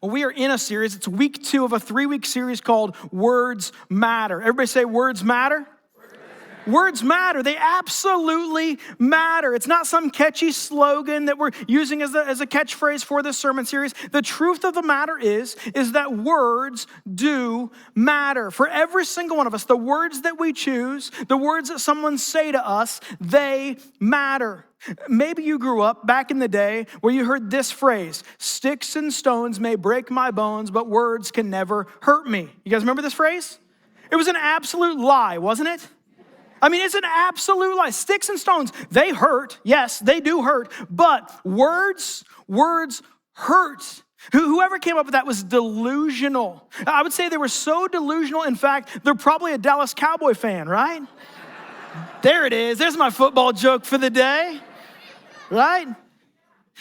Well, we are in a series. It's week 2 of a 3-week series called Words Matter. Everybody say words matter. Words matter. They absolutely matter. It's not some catchy slogan that we're using as a catchphrase for this sermon series. The truth of the matter is that words do matter. For every single one of us, the words that we choose, the words that someone say to us, they matter. Maybe you grew up back in the day where you heard this phrase, "Sticks and stones may break my bones, but words can never hurt me." You guys remember this phrase? It was an absolute lie, wasn't it? I mean, it's an absolute lie. Sticks and stones, they hurt. Yes, they do hurt. But words hurt. Whoever came up with that was delusional. I would say they were so delusional. In fact, they're probably a Dallas Cowboy fan, right? There it is. There's my football joke for the day, right?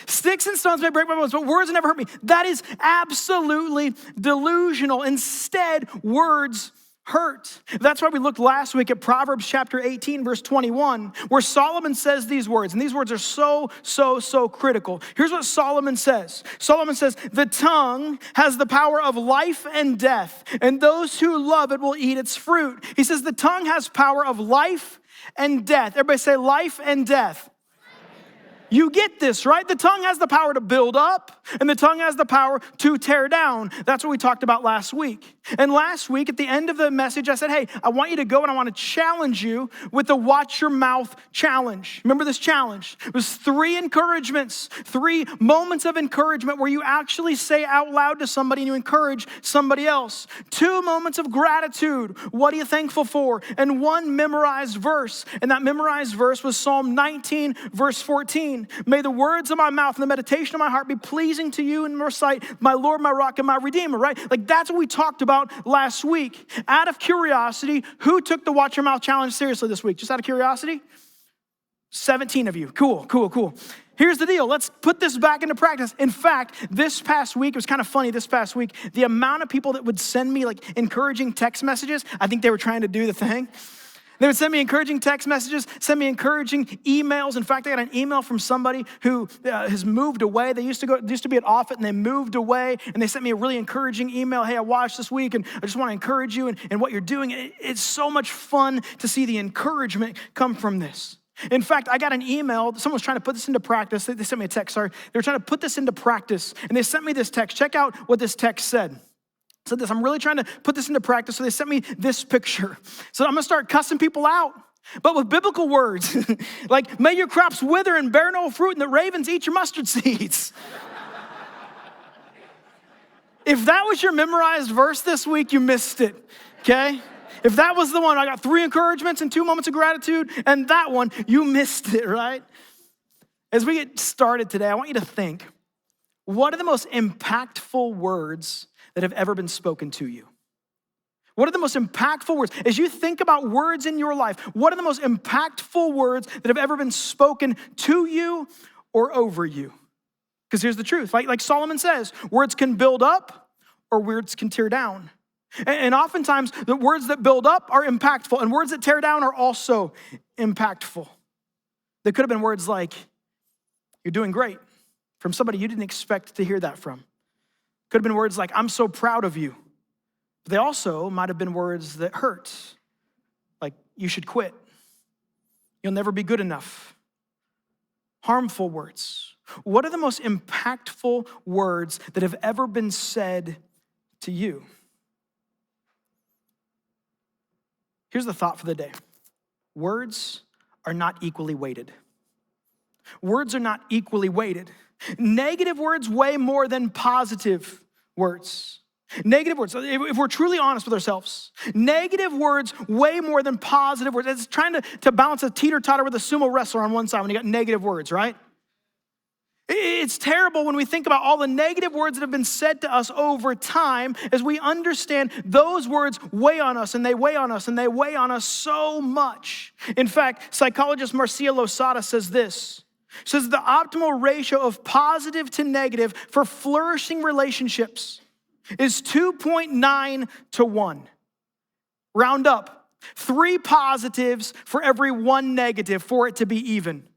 Sticks and stones may break my bones, but words never hurt me. That is absolutely delusional. Instead, words hurt. That's why we looked last week at Proverbs chapter 18, verse 21, where Solomon says these words, and these words are so critical. Here's what Solomon says. Solomon says, "The tongue has the power of life and death, and those who love it will eat its fruit." He says the tongue has power of life and death. Everybody say life and death. You get this, right? The tongue has the power to build up, and the tongue has the power to tear down. That's what we talked about last week. And last week, at the end of the message, I said, hey, I want you to go and I want to challenge you with the Watch Your Mouth challenge. Remember this challenge? It was 3 encouragements, 3 moments of encouragement where you actually say out loud to somebody and you encourage somebody else. 2 moments of gratitude. What are you thankful for? And 1 memorized verse. And that memorized verse was Psalm 19, verse 14. "May the words of my mouth and the meditation of my heart be pleasing to you in your sight, my Lord, my rock, and my redeemer," right? Like that's what we talked about last week. Out of curiosity, who took the Watch Your Mouth challenge seriously this week? Just out of curiosity? 17 of you. Cool. Here's the deal. Let's put this back into practice. In fact, this past week, it was kind of funny this past week, the amount of people that would send me like encouraging text messages, I think they were trying to do the thing. They would send me encouraging text messages, send me encouraging emails. In fact, I got an email from somebody who has moved away. They used to be at Offutt, and they moved away, and they sent me a really encouraging email. "Hey, I watched this week, and I just want to encourage you in what you're doing." It's so much fun to see the encouragement come from this. In fact, I got an email. Someone was trying to put this into practice. They sent me a text, sorry. They were trying to put this into practice, and they sent me this text. Check out what this text said. Said this, "I'm really trying to put this into practice," so they sent me this picture. So I'm gonna start cussing people out, but with biblical words. Like, "May your crops wither and bear no fruit, and the ravens eat your mustard seeds." If that was your memorized verse this week, you missed it, okay? If that was the one, I got 3 encouragements and 2 moments of gratitude, and that one, you missed it, right? As we get started today, I want you to think, what are the most impactful words that have ever been spoken to you? What are the most impactful words? As you think about words in your life, what are the most impactful words that have ever been spoken to you or over you? Because here's the truth. Like Solomon says, words can build up or words can tear down. And oftentimes, the words that build up are impactful, and words that tear down are also impactful. There could have been words like, "You're doing great," from somebody you didn't expect to hear that from. Could have been words like, "I'm so proud of you." But they also might have been words that hurt, like, "You should quit. You'll never be good enough." Harmful words. What are the most impactful words that have ever been said to you? Here's the thought for the day. Words are not equally weighted. Words are not equally weighted. Negative words weigh more than positive words. Negative words, if we're truly honest with ourselves, negative words weigh more than positive words. It's trying to balance a teeter-totter with a sumo wrestler on one side when you got negative words, right? It's terrible when we think about all the negative words that have been said to us over time, as we understand those words weigh on us, and they weigh on us, and they weigh on us so much. In fact, psychologist Marcia Losada says this. She says the optimal ratio of positive to negative for flourishing relationships is 2.9 to 1. Round up. 3 positives for every 1 negative for it to be even.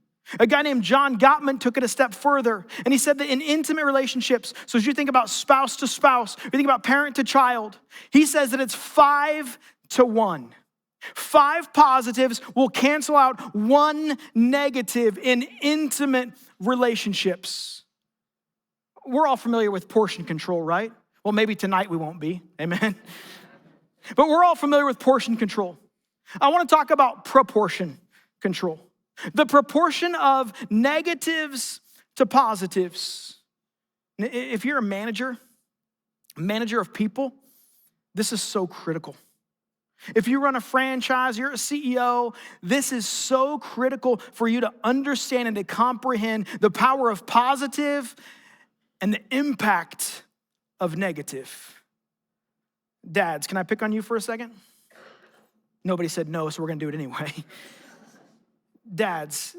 A guy named John Gottman took it a step further, and he said that in intimate relationships, so as you think about spouse to spouse, you think about parent to child, he says that it's 5-1. 5 positives will cancel out 1 negative in intimate relationships. We're all familiar with portion control, right? Well, maybe tonight we won't be, amen? But we're all familiar with portion control. I want to talk about proportion control. The proportion of negatives to positives. If you're a manager of people, this is so critical. If you run a franchise, you're a CEO, this is so critical for you to understand and to comprehend the power of positive and the impact of negative. Dads, can I pick on you for a second? Nobody said no, so we're gonna do it anyway. Dads,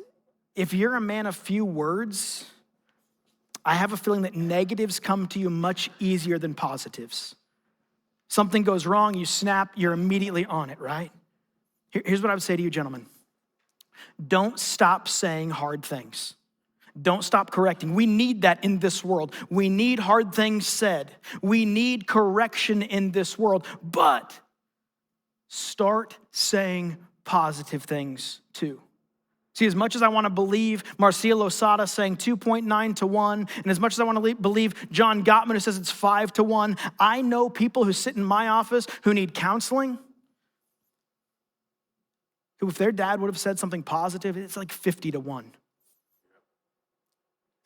if you're a man of few words, I have a feeling that negatives come to you much easier than positives. Something goes wrong, you snap, you're immediately on it, right? Here's what I would say to you, gentlemen. Don't stop saying hard things. Don't stop correcting. We need that in this world. We need hard things said. We need correction in this world, but start saying positive things too. See, as much as I want to believe Marcia Losada saying 2.9-1, and as much as I want to believe John Gottman who says it's 5-1, I know people who sit in my office who need counseling, who if their dad would have said something positive, it's like 50-1.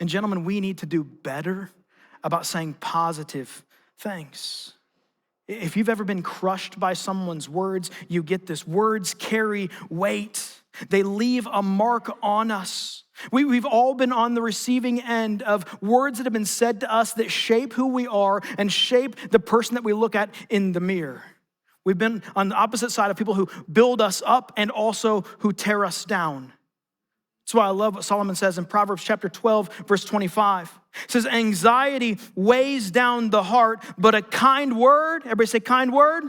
And gentlemen, we need to do better about saying positive things. If you've ever been crushed by someone's words, you get this. Words carry weight. They leave a mark on us. We've all been on the receiving end of words that have been said to us that shape who we are and shape the person that we look at in the mirror. We've been on the opposite side of people who build us up and also who tear us down. That's why I love what Solomon says in Proverbs chapter 12, verse 25. It says, anxiety weighs down the heart, but a kind word, everybody say kind word.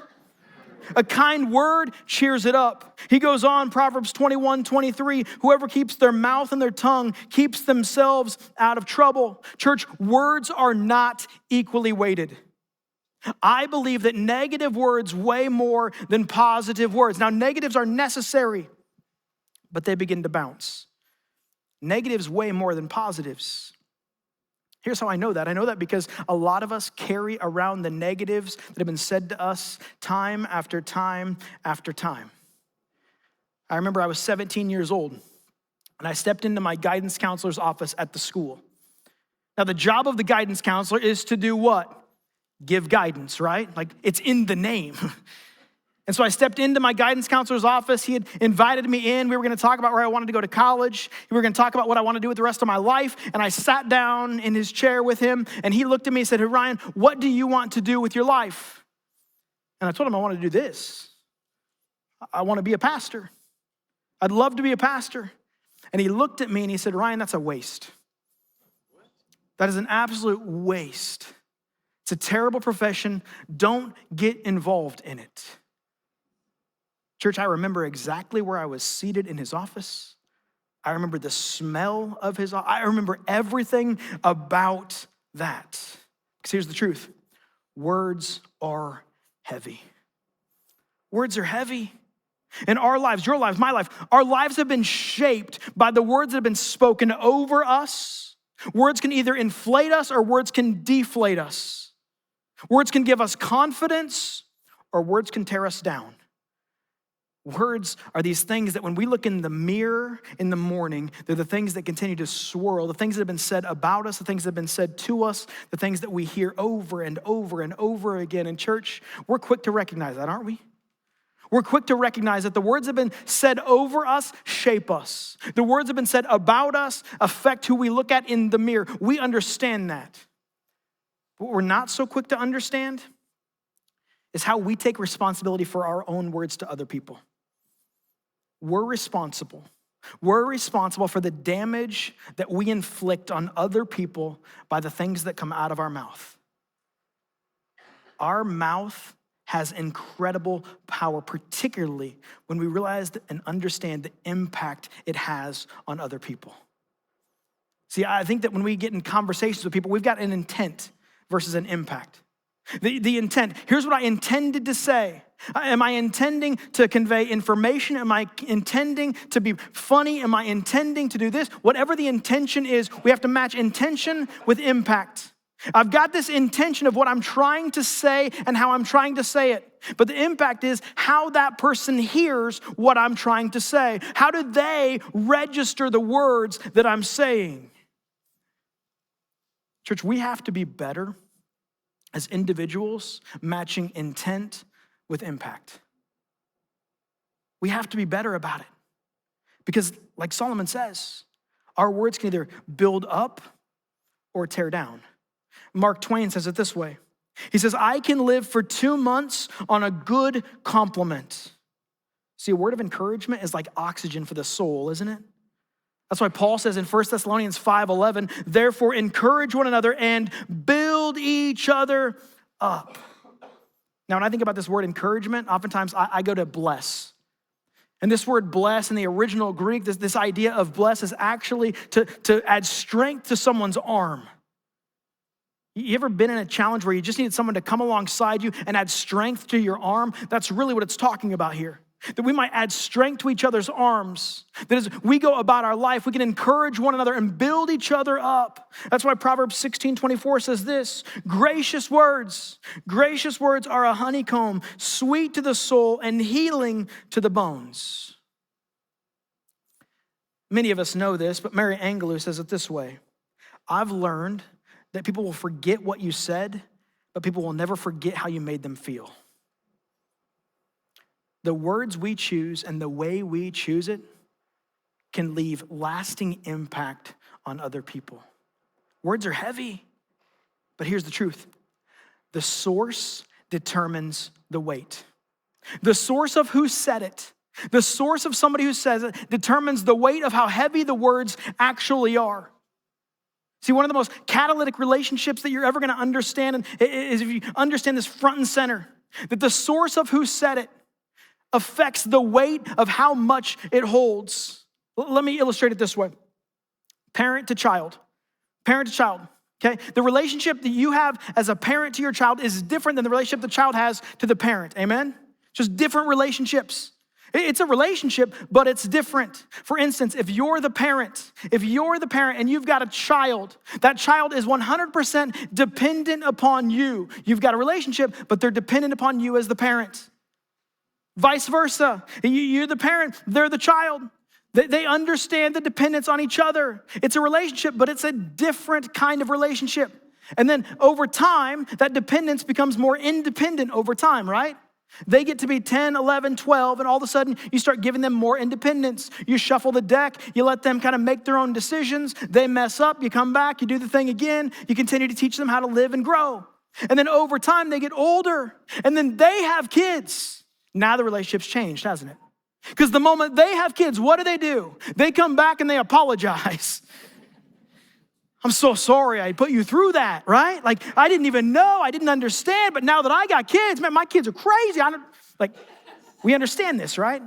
A kind word cheers it up. He goes on, Proverbs 21:23, whoever keeps their mouth and their tongue keeps themselves out of trouble. Church, words are not equally weighted. I believe that negative words weigh more than positive words. Now, negatives are necessary, but they begin to bounce. Negatives weigh more than positives. Here's how I know that. I know that because a lot of us carry around the negatives that have been said to us time after time after time. I remember I was 17 years old, and I stepped into my guidance counselor's office at the school. Now, the job of the guidance counselor is to do what? Give guidance, right? Like, it's in the name. And so I stepped into my guidance counselor's office. He had invited me in. We were going to talk about where I wanted to go to college. We were going to talk about what I want to do with the rest of my life. And I sat down in his chair with him, and he looked at me and said, hey, Ryan, what do you want to do with your life? And I told him I want to do this. I want to be a pastor. I'd love to be a pastor. And he looked at me and he said, Ryan, that's a waste. That is an absolute waste. It's a terrible profession. Don't get involved in it. Church, I remember exactly where I was seated in his office. I remember the smell of his office. I remember everything about that. Because here's the truth. Words are heavy. Words are heavy. In our lives, your lives, my life, our lives have been shaped by the words that have been spoken over us. Words can either inflate us or words can deflate us. Words can give us confidence or words can tear us down. Words are these things that when we look in the mirror in the morning, they're the things that continue to swirl, the things that have been said about us, the things that have been said to us, the things that we hear over and over and over again. In church, we're quick to recognize that, aren't we? We're quick to recognize that the words that have been said over us shape us. The words that have been said about us affect who we look at in the mirror. We understand that. What we're not so quick to understand is how we take responsibility for our own words to other people. We're responsible. We're responsible for the damage that we inflict on other people by the things that come out of our mouth. Our mouth has incredible power, particularly when we realize and understand the impact it has on other people. See, I think that when we get in conversations with people, we've got an intent versus an impact. The intent, here's what I intended to say. Am I intending to convey information? Am I intending to be funny? Am I intending to do this? Whatever the intention is, we have to match intention with impact. I've got this intention of what I'm trying to say and how I'm trying to say it. But the impact is how that person hears what I'm trying to say. How do they register the words that I'm saying? Church, we have to be better as individuals matching intent with impact. We have to be better about it. Because like Solomon says, our words can either build up or tear down. Mark Twain says it this way. He says, I can live for 2 months on a good compliment. See, a word of encouragement is like oxygen for the soul, isn't it? That's why Paul says in 1 Thessalonians 5:11, therefore encourage one another and build each other up. Now, when I think about this word encouragement, oftentimes I go to bless. And this word bless in the original Greek, this idea of bless is actually to add strength to someone's arm. You ever been in a challenge where you just needed someone to come alongside you and add strength to your arm? That's really what it's talking about here. That we might add strength to each other's arms. That as we go about our life, we can encourage one another and build each other up. That's why Proverbs 16:24 says this, gracious words are a honeycomb, sweet to the soul and healing to the bones. Many of us know this, but Mary Angelou says it this way, I've learned that people will forget what you said, but people will never forget how you made them feel. The words we choose and the way we choose it can leave lasting impact on other people. Words are heavy, but here's the truth. The source determines the weight. The source of who said it, the source of somebody who says it determines the weight of how heavy the words actually are. See, one of the most catalytic relationships that you're ever going to understand is if you understand this front and center, that the source of who said it affects the weight of how much it holds. Let me illustrate it this way. Parent to child, okay? The relationship that you have as a parent to your child is different than the relationship the child has to the parent, amen? Just different relationships. It's a relationship, but it's different. For instance, if you're the parent and you've got a child, that child is 100% dependent upon you. You've got a relationship, but they're dependent upon you as the parent. Vice versa. You're the parent, they're the child. They understand the dependence on each other. It's a relationship, but it's a different kind of relationship. And then over time, that dependence becomes more independent over time, right? They get to be 10, 11, 12, and all of a sudden you start giving them more independence. You shuffle the deck, you let them kind of make their own decisions. They mess up, you come back, you do the thing again. You continue to teach them how to live and grow. And then over time, they get older, and then they have kids. Now the relationship's changed, hasn't it? Because the moment they have kids, what do? They come back and they apologize. I'm so sorry I put you through that, right? Like, I didn't even know, I didn't understand, but now that I got kids, man, my kids are crazy. We understand this, right?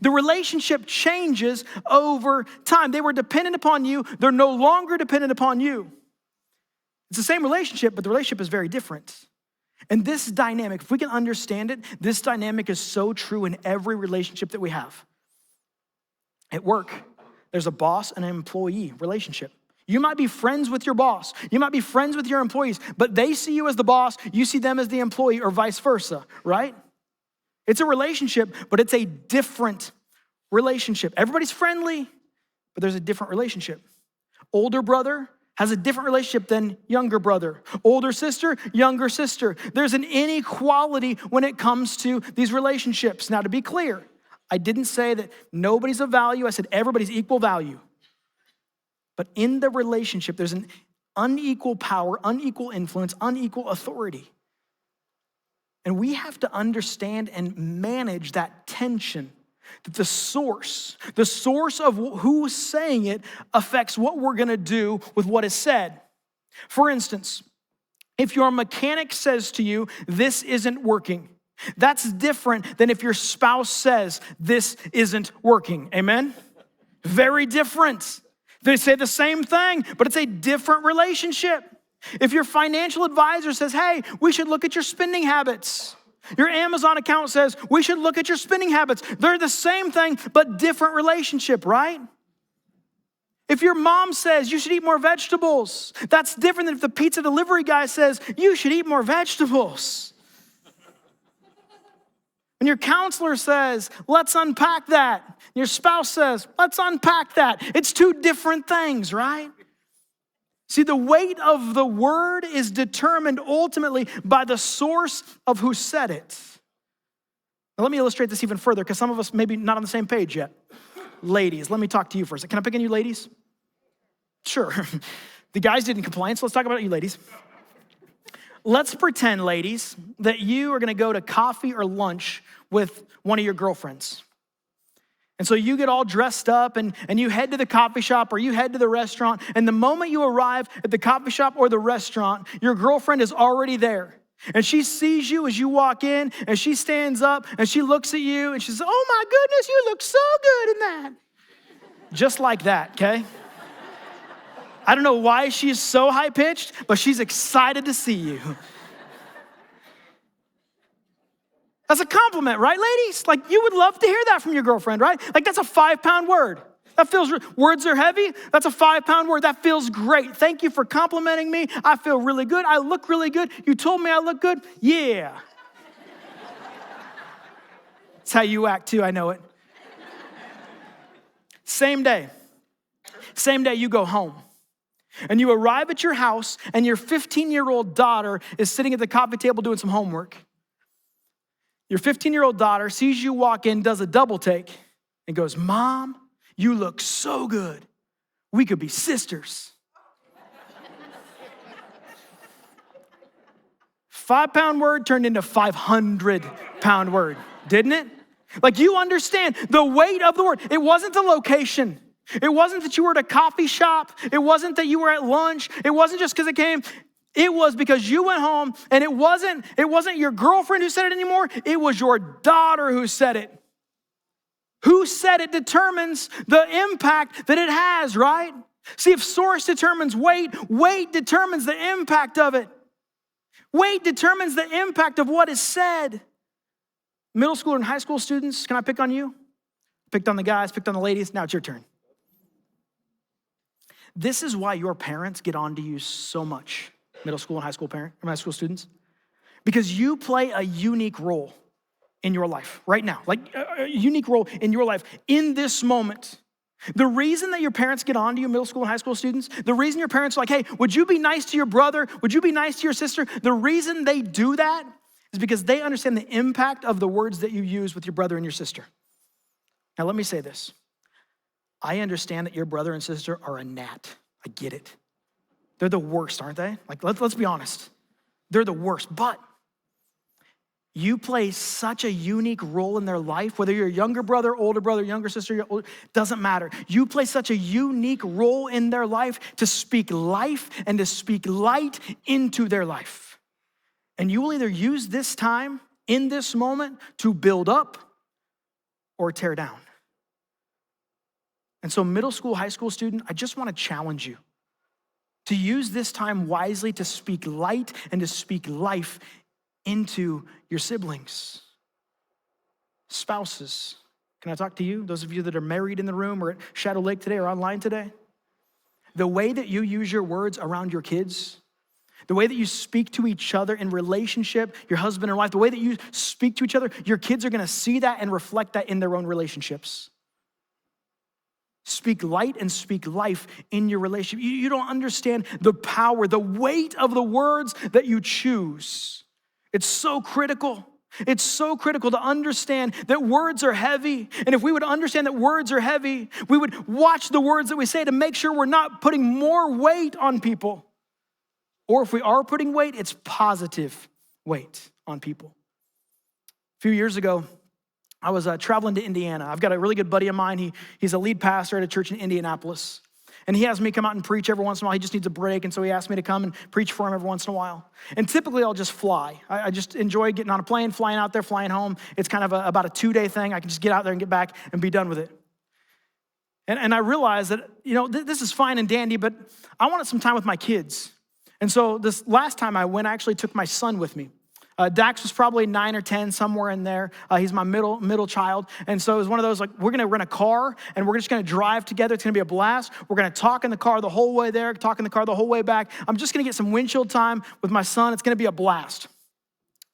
The relationship changes over time. They were dependent upon you. They're no longer dependent upon you. It's the same relationship, but the relationship is very different. And this dynamic, if we can understand it, this dynamic is so true in every relationship that we have. At work, there's a boss and an employee relationship. You might be friends with your boss. You might be friends with your employees, but they see you as the boss, you see them as the employee, or vice versa, right? It's a relationship, but it's a different relationship. Everybody's friendly, but there's a different relationship. Older brother has a different relationship than younger brother. Older sister, younger sister. There's an inequality when it comes to these relationships. Now, to be clear, I didn't say that nobody's of value. I said everybody's equal value. But in the relationship, there's an unequal power, unequal influence, unequal authority. And we have to understand and manage that tension. That the source of who's saying it affects what we're gonna do with what is said. For instance, if your mechanic says to you, this isn't working, that's different than if your spouse says, this isn't working, amen? Very different. They say the same thing, but it's a different relationship. If your financial advisor says, hey, we should look at your spending habits. Your Amazon account says, we should look at your spending habits. They're the same thing, but different relationship, right? If your mom says you should eat more vegetables, that's different than if the pizza delivery guy says you should eat more vegetables. And your counselor says, let's unpack that. Your spouse says, let's unpack that. It's two different things, right? See, the weight of the word is determined ultimately by the source of who said it. Now, let me illustrate this even further because some of us maybe not on the same page yet. Ladies, let me talk to you first. Can I pick on you ladies? Sure. The guys didn't complain, so let's talk about you ladies. Let's pretend, ladies, that you are gonna go to coffee or lunch with one of your girlfriends. And so you get all dressed up and you head to the coffee shop or you head to the restaurant. And the moment you arrive at the coffee shop or the restaurant, your girlfriend is already there. And she sees you as you walk in and she stands up and she looks at you and she says, oh my goodness, you look so good in that. Just like that, okay? I don't know why she's so high-pitched, but she's excited to see you. That's a compliment, right, ladies? Like, you would love to hear that from your girlfriend, right? Like, that's a 5-pound word. That feels, words are heavy. That's a 5-pound word. That feels great. Thank you for complimenting me. I feel really good. I look really good. You told me I look good. Yeah. That's how you act too, I know it. Same day you go home. And you arrive at your house and your 15-year-old daughter is sitting at the coffee table doing some homework. Your 15-year-old daughter sees you walk in, does a double take, and goes, Mom, you look so good. We could be sisters. 5-pound word turned into 500-pound word, didn't it? Like, you understand the weight of the word. It wasn't the location. It wasn't that you were at a coffee shop. It wasn't that you were at lunch. It wasn't just because it came. It was because you went home and it wasn't your girlfriend who said it anymore. It was your daughter who said it. Who said it determines the impact that it has, right? See, if source determines weight, weight determines the impact of it. Weight determines the impact of what is said. Middle school and high school students, can I pick on you? Picked on the guys, picked on the ladies. Now it's your turn. This is why your parents get on to you so much, middle school and high school students, because you play a unique role in your life right now, like a unique role in your life in this moment. The reason that your parents get on to you, middle school and high school students, the reason your parents are like, hey, would you be nice to your brother? Would you be nice to your sister? The reason they do that is because they understand the impact of the words that you use with your brother and your sister. Now, let me say this. I understand that your brother and sister are a gnat. I get it. They're the worst, aren't they? Like, let's be honest. They're the worst, but you play such a unique role in their life, whether you're a younger brother, younger sister, doesn't matter. You play such a unique role in their life to speak life and to speak light into their life. And you will either use this time in this moment to build up or tear down. And so middle school, high school student, I just want to challenge you to use this time wisely to speak light and to speak life into your siblings. Spouses, can I talk to you? Those of you that are married in the room or at Shadow Lake today or online today. The way that you use your words around your kids, the way that you speak to each other in relationship, your husband and wife, the way that you speak to each other, your kids are gonna see that and reflect that in their own relationships. Speak light and speak life in your relationship. You don't understand the power, the weight of the words that you choose. It's so critical. It's so critical to understand that words are heavy. And if we would understand that words are heavy, we would watch the words that we say to make sure we're not putting more weight on people. Or if we are putting weight, it's positive weight on people. A few years ago, I was traveling to Indiana. I've got a really good buddy of mine. He's a lead pastor at a church in Indianapolis. And he has me come out and preach every once in a while. He just needs a break, and so he asked me to come and preach for him every once in a while. And typically, I'll just fly. I just enjoy getting on a plane, flying out there, flying home. It's kind of about a 2-day thing. I can just get out there and get back and be done with it. And I realized that, this is fine and dandy, but I wanted some time with my kids. And so this last time I went, I actually took my son with me. Dax was probably 9 or 10, somewhere in there. He's my middle child. And so it was one of those, like, we're gonna rent a car and we're just gonna drive together. It's gonna be a blast. We're gonna talk in the car the whole way there, talk in the car the whole way back. I'm just gonna get some windshield time with my son. It's gonna be a blast.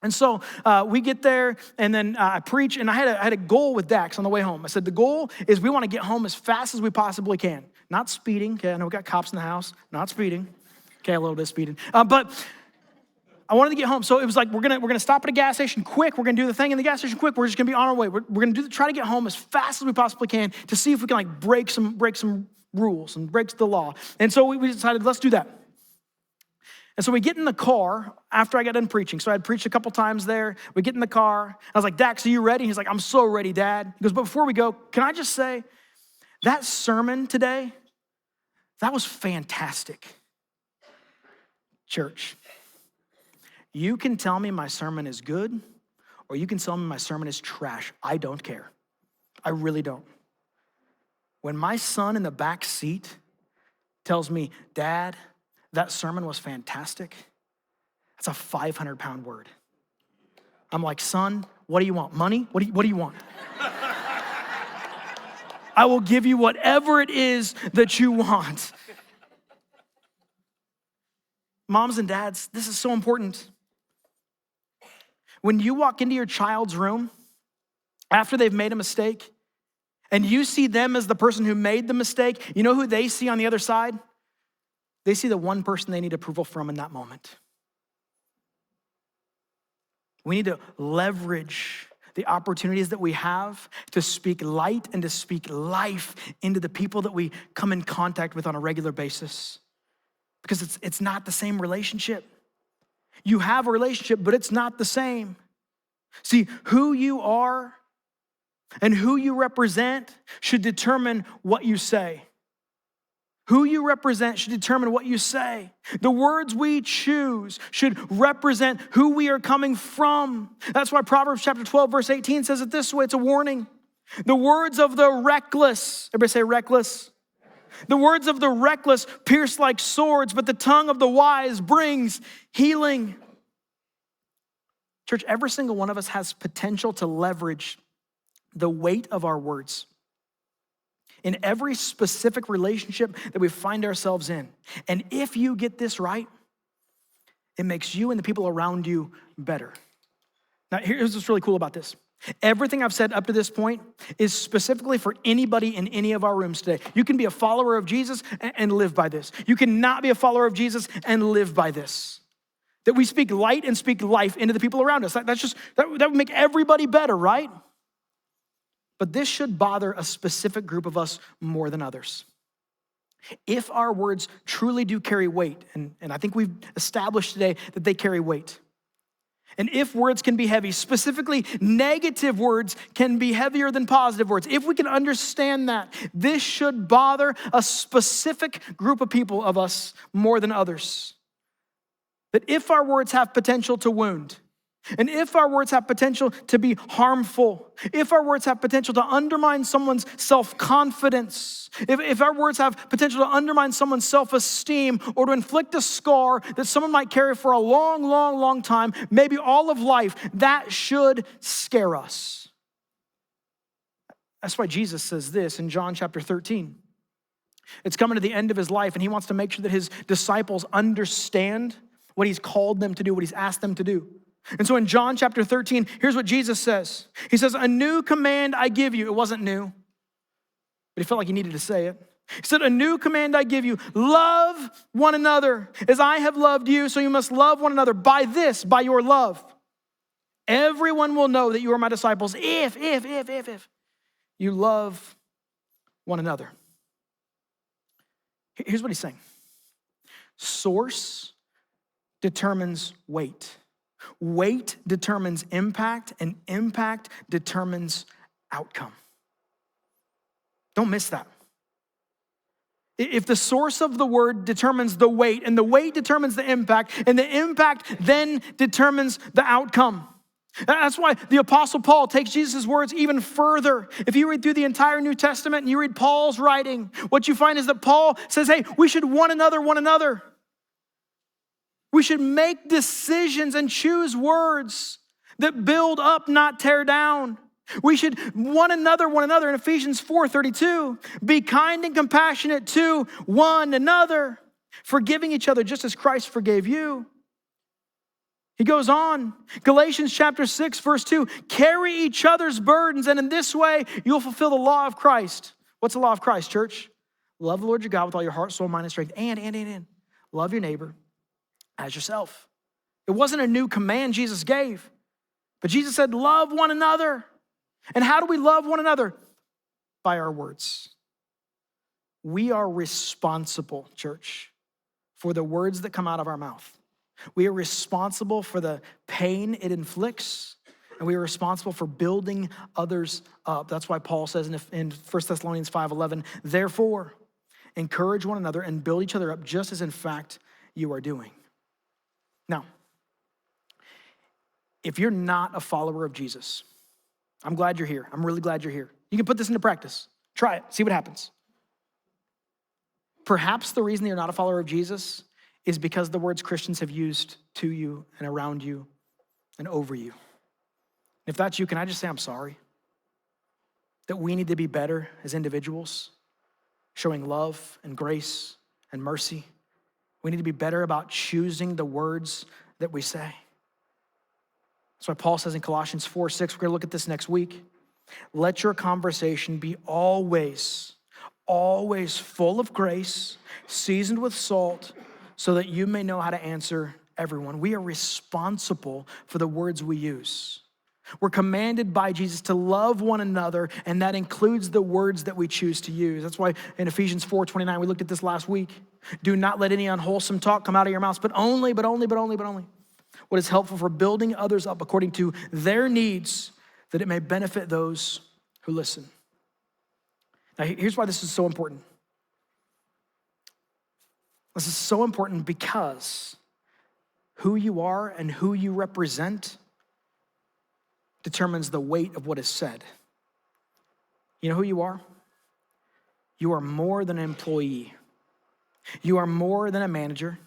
And so we get there, and then I preach, and I had a goal with Dax on the way home. I said, the goal is we wanna get home as fast as we possibly can. Not speeding, okay, I know we got cops in the house, not speeding. Okay, a little bit speeding. But I wanted to get home, so it was like, we're gonna stop at a gas station quick. We're gonna do the thing in the gas station quick. We're just gonna be on our way. We're gonna try to get home as fast as we possibly can to see if we can like break some rules and break the law. And so we decided, let's do that. And so we get in the car after I got done preaching. So I had preached a couple times there. We get in the car. I was like, Dax, are you ready? He's like, I'm so ready, Dad. He goes, but before we go, can I just say, that sermon today, that was fantastic. Church, you can tell me my sermon is good, or you can tell me my sermon is trash. I don't care. I really don't. When my son in the back seat tells me, Dad, that sermon was fantastic, that's a 500-pound word. I'm like, son, what do you want? Money? What do you want? I will give you whatever it is that you want. Moms and dads, this is so important. When you walk into your child's room after they've made a mistake and you see them as the person who made the mistake, you know who they see on the other side? They see the one person they need approval from in that moment. We need to leverage the opportunities that we have to speak light and to speak life into the people that we come in contact with on a regular basis. Because it's not the same relationship. You have a relationship, but it's not the same. See, who you are and who you represent should determine what you say. Who you represent should determine what you say. The words we choose should represent who we are coming from. That's why Proverbs chapter 12, verse 18 says it this way. It's a warning. The words of the reckless, everybody say reckless. The words of the reckless pierce like swords, but the tongue of the wise brings healing. Church, every single one of us has potential to leverage the weight of our words in every specific relationship that we find ourselves in. And if you get this right, it makes you and the people around you better. Now, here's what's really cool about this. Everything I've said up to this point is specifically for anybody in any of our rooms today. You can be a follower of Jesus and live by this. You cannot be a follower of Jesus and live by this. That we speak light and speak life into the people around us. That would make everybody better, right? But this should bother a specific group of us more than others. If our words truly do carry weight, and I think we've established today that they carry weight, and if words can be heavy, specifically negative words can be heavier than positive words. If we can understand that, this should bother a specific group of people of us more than others. That if our words have potential to wound, and if our words have potential to be harmful, if our words have potential to undermine someone's self-confidence, if our words have potential to undermine someone's self-esteem or to inflict a scar that someone might carry for a long, long, long time, maybe all of life, that should scare us. That's why Jesus says this in John chapter 13. It's coming to the end of his life, and he wants to make sure that his disciples understand what he's called them to do, what he's asked them to do. And so in John chapter 13, here's what Jesus says. He says, a new command I give you. It wasn't new, but he felt like he needed to say it. He said, a new command I give you, love one another. As I have loved you, so you must love one another. By this, by your love, everyone will know that you are my disciples if you love one another. Here's what he's saying. Source determines weight. Weight determines impact, and impact determines outcome. Don't miss that. If the source of the word determines the weight, and the weight determines the impact, and the impact then determines the outcome, That's why the Apostle Paul takes Jesus' words even further. If you read through the entire New Testament and you read Paul's writing, what you find is that Paul says, hey, we should one another. We should make decisions and choose words that build up, not tear down. We should one another in Ephesians 4:32. Be kind and compassionate to one another, forgiving each other just as Christ forgave you. He goes on, Galatians chapter 6, verse 2, carry each other's burdens, and in this way, you'll fulfill the law of Christ. What's the law of Christ, church? Love the Lord your God with all your heart, soul, mind, and strength, and love your neighbor as yourself. It wasn't a new command Jesus gave, but Jesus said, love one another. And how do we love one another? By our words. We are responsible, church, for the words that come out of our mouth. We are responsible for the pain it inflicts, and we are responsible for building others up. That's why Paul says in 1 Thessalonians 5:11, therefore, encourage one another and build each other up just as in fact you are doing. Now, if you're not a follower of Jesus, I'm glad you're here. I'm really glad you're here. You can put this into practice. Try it. See what happens. Perhaps the reason you're not a follower of Jesus is because the words Christians have used to you and around you and over you. If that's you, can I just say I'm sorry? That we need to be better as individuals, showing love and grace and mercy. We need to be better about choosing the words that we say. That's why Paul says in Colossians 4:6, we're gonna look at this next week. Let your conversation be always full of grace, seasoned with salt, so that you may know how to answer everyone. We are responsible for the words we use. We're commanded by Jesus to love one another, and that includes the words that we choose to use. That's why in Ephesians 4:29, we looked at this last week. Do not let any unwholesome talk come out of your mouths, but only what is helpful for building others up according to their needs, that it may benefit those who listen. Now, here's why this is so important. This is so important because who you are and who you represent determines the weight of what is said. You know who you are? You are more than an employee. You are more than a manager.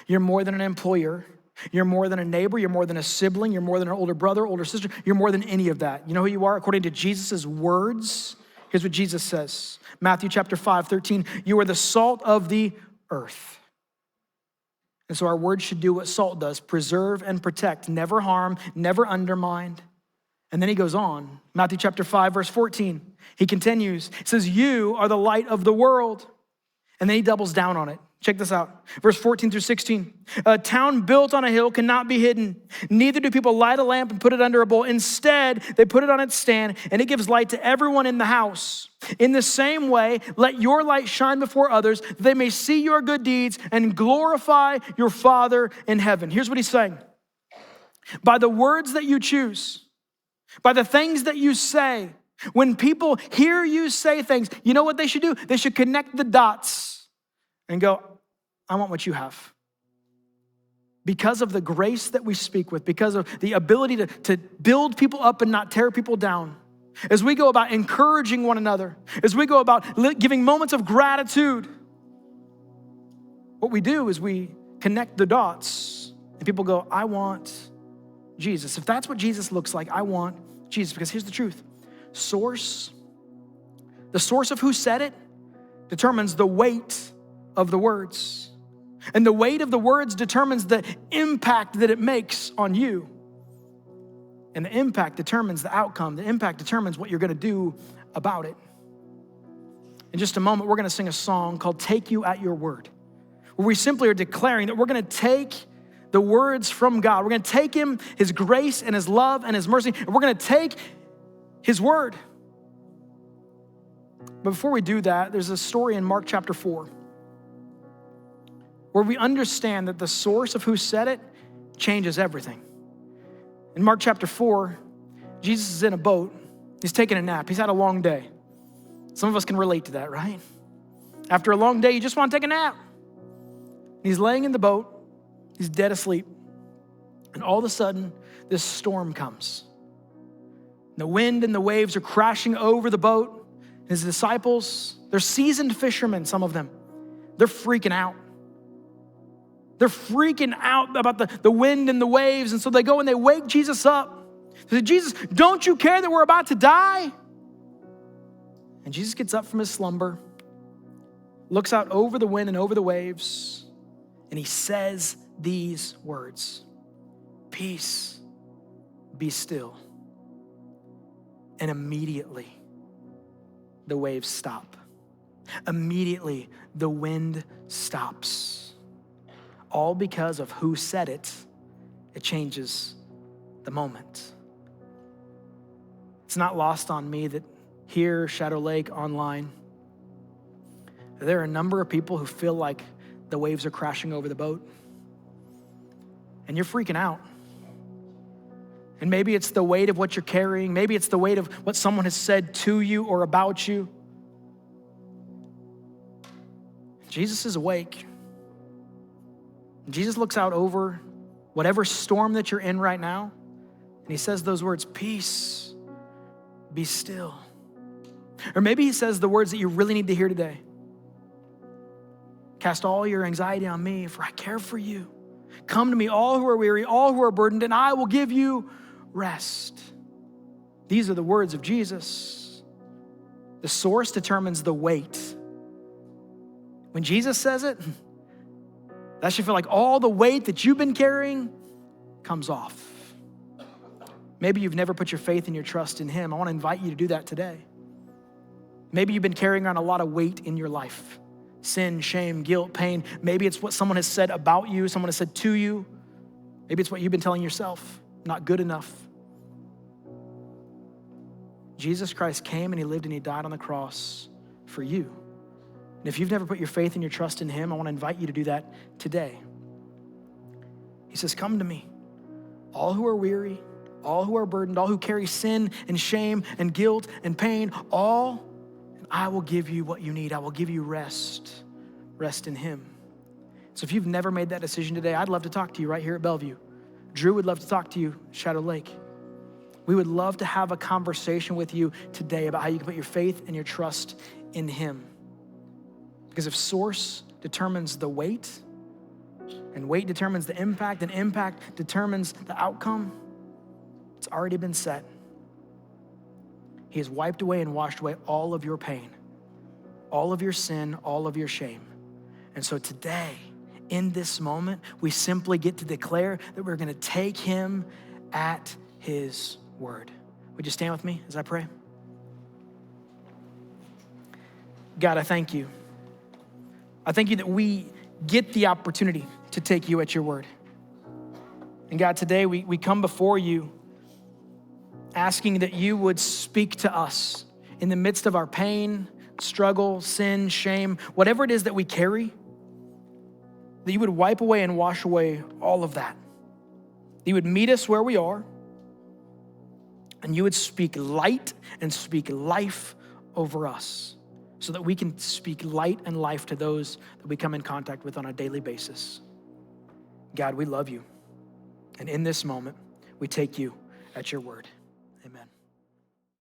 You're more than an employer. You're more than a neighbor. You're more than a sibling. You're more than an older brother, older sister. You're more than any of that. You know who you are? According to Jesus' words, here's what Jesus says. Matthew chapter 5:13, you are the salt of the earth. And so our words should do what salt does, preserve and protect, never harm, never undermine. And then he goes on, Matthew chapter 5, verse 14. He continues, he says, you are the light of the world. And then he doubles down on it. Check this out. Verse 14 through 16. A town built on a hill cannot be hidden. Neither do people light a lamp and put it under a bowl. Instead, they put it on its stand, and it gives light to everyone in the house. In the same way, let your light shine before others, that they may see your good deeds and glorify your Father in heaven. Here's what he's saying. By the words that you choose, by the things that you say, when people hear you say things, you know what they should do? They should connect the dots and go, I want what you have. Because of the grace that we speak with, because of the ability to build people up and not tear people down, as we go about encouraging one another, as we go about giving moments of gratitude, what we do is we connect the dots and people go, I want Jesus. If that's what Jesus looks like, I want Jesus. Because here's the truth. The source of who said it determines the weight of the words. And the weight of the words determines the impact that it makes on you. And the impact determines the outcome. The impact determines what you're gonna do about it. In just a moment, we're gonna sing a song called Take You at Your Word, where we simply are declaring that we're gonna take the words from God. We're gonna take him, his grace and his love and his mercy, and we're gonna take his word. But before we do that, there's a story in Mark chapter 4 where we understand that the source of who said it changes everything. In Mark chapter 4, Jesus is in a boat. He's taking a nap. He's had a long day. Some of us can relate to that, right? After a long day, you just want to take a nap. He's laying in the boat. He's dead asleep. And all of a sudden, this storm comes. The wind and the waves are crashing over the boat. His disciples, they're seasoned fishermen, some of them. They're freaking out. They're freaking out about the wind and the waves. And so they go and they wake Jesus up. They say, Jesus, don't you care that we're about to die? And Jesus gets up from his slumber, looks out over the wind and over the waves, and he says these words, peace, be still. And immediately, the waves stop. Immediately, the wind stops. All because of who said it, it changes the moment. It's not lost on me that here, Shadow Lake, online, there are a number of people who feel like the waves are crashing over the boat. And you're freaking out. And maybe it's the weight of what you're carrying. Maybe it's the weight of what someone has said to you or about you. Jesus is awake. Jesus looks out over whatever storm that you're in right now, and he says those words, peace, be still. Or maybe he says the words that you really need to hear today. Cast all your anxiety on me, for I care for you. Come to me, all who are weary, all who are burdened, and I will give you rest. These are the words of Jesus. The source determines the weight. When Jesus says it, that should feel like all the weight that you've been carrying comes off. Maybe you've never put your faith and your trust in him. I want to invite you to do that today. Maybe you've been carrying around a lot of weight in your life. Sin, shame, guilt, pain. Maybe it's what someone has said about you, someone has said to you. Maybe it's what you've been telling yourself, not good enough. Jesus Christ came and he lived and he died on the cross for you. And if you've never put your faith and your trust in him, I want to invite you to do that today. He says, come to me, all who are weary, all who are burdened, all who carry sin and shame and guilt and pain, all, and I will give you what you need. I will give you rest. Rest in him. So if you've never made that decision today, I'd love to talk to you right here at Bellevue. Drew would love to talk to you, Shadow Lake. We would love to have a conversation with you today about how you can put your faith and your trust in him. Because if source determines the weight, and weight determines the impact, and impact determines the outcome, it's already been set. He has wiped away and washed away all of your pain, all of your sin, all of your shame. And so today, in this moment, we simply get to declare that we're going to take him at his word. Would you stand with me as I pray? God, I thank you. I thank you that we get the opportunity to take you at your word. And God, today we come before you asking that you would speak to us in the midst of our pain, struggle, sin, shame, whatever it is that we carry, that you would wipe away and wash away all of that. That you would meet us where we are, and you would speak light and speak life over us so that we can speak light and life to those that we come in contact with on a daily basis. God, we love you. And in this moment, we take you at your word. Amen.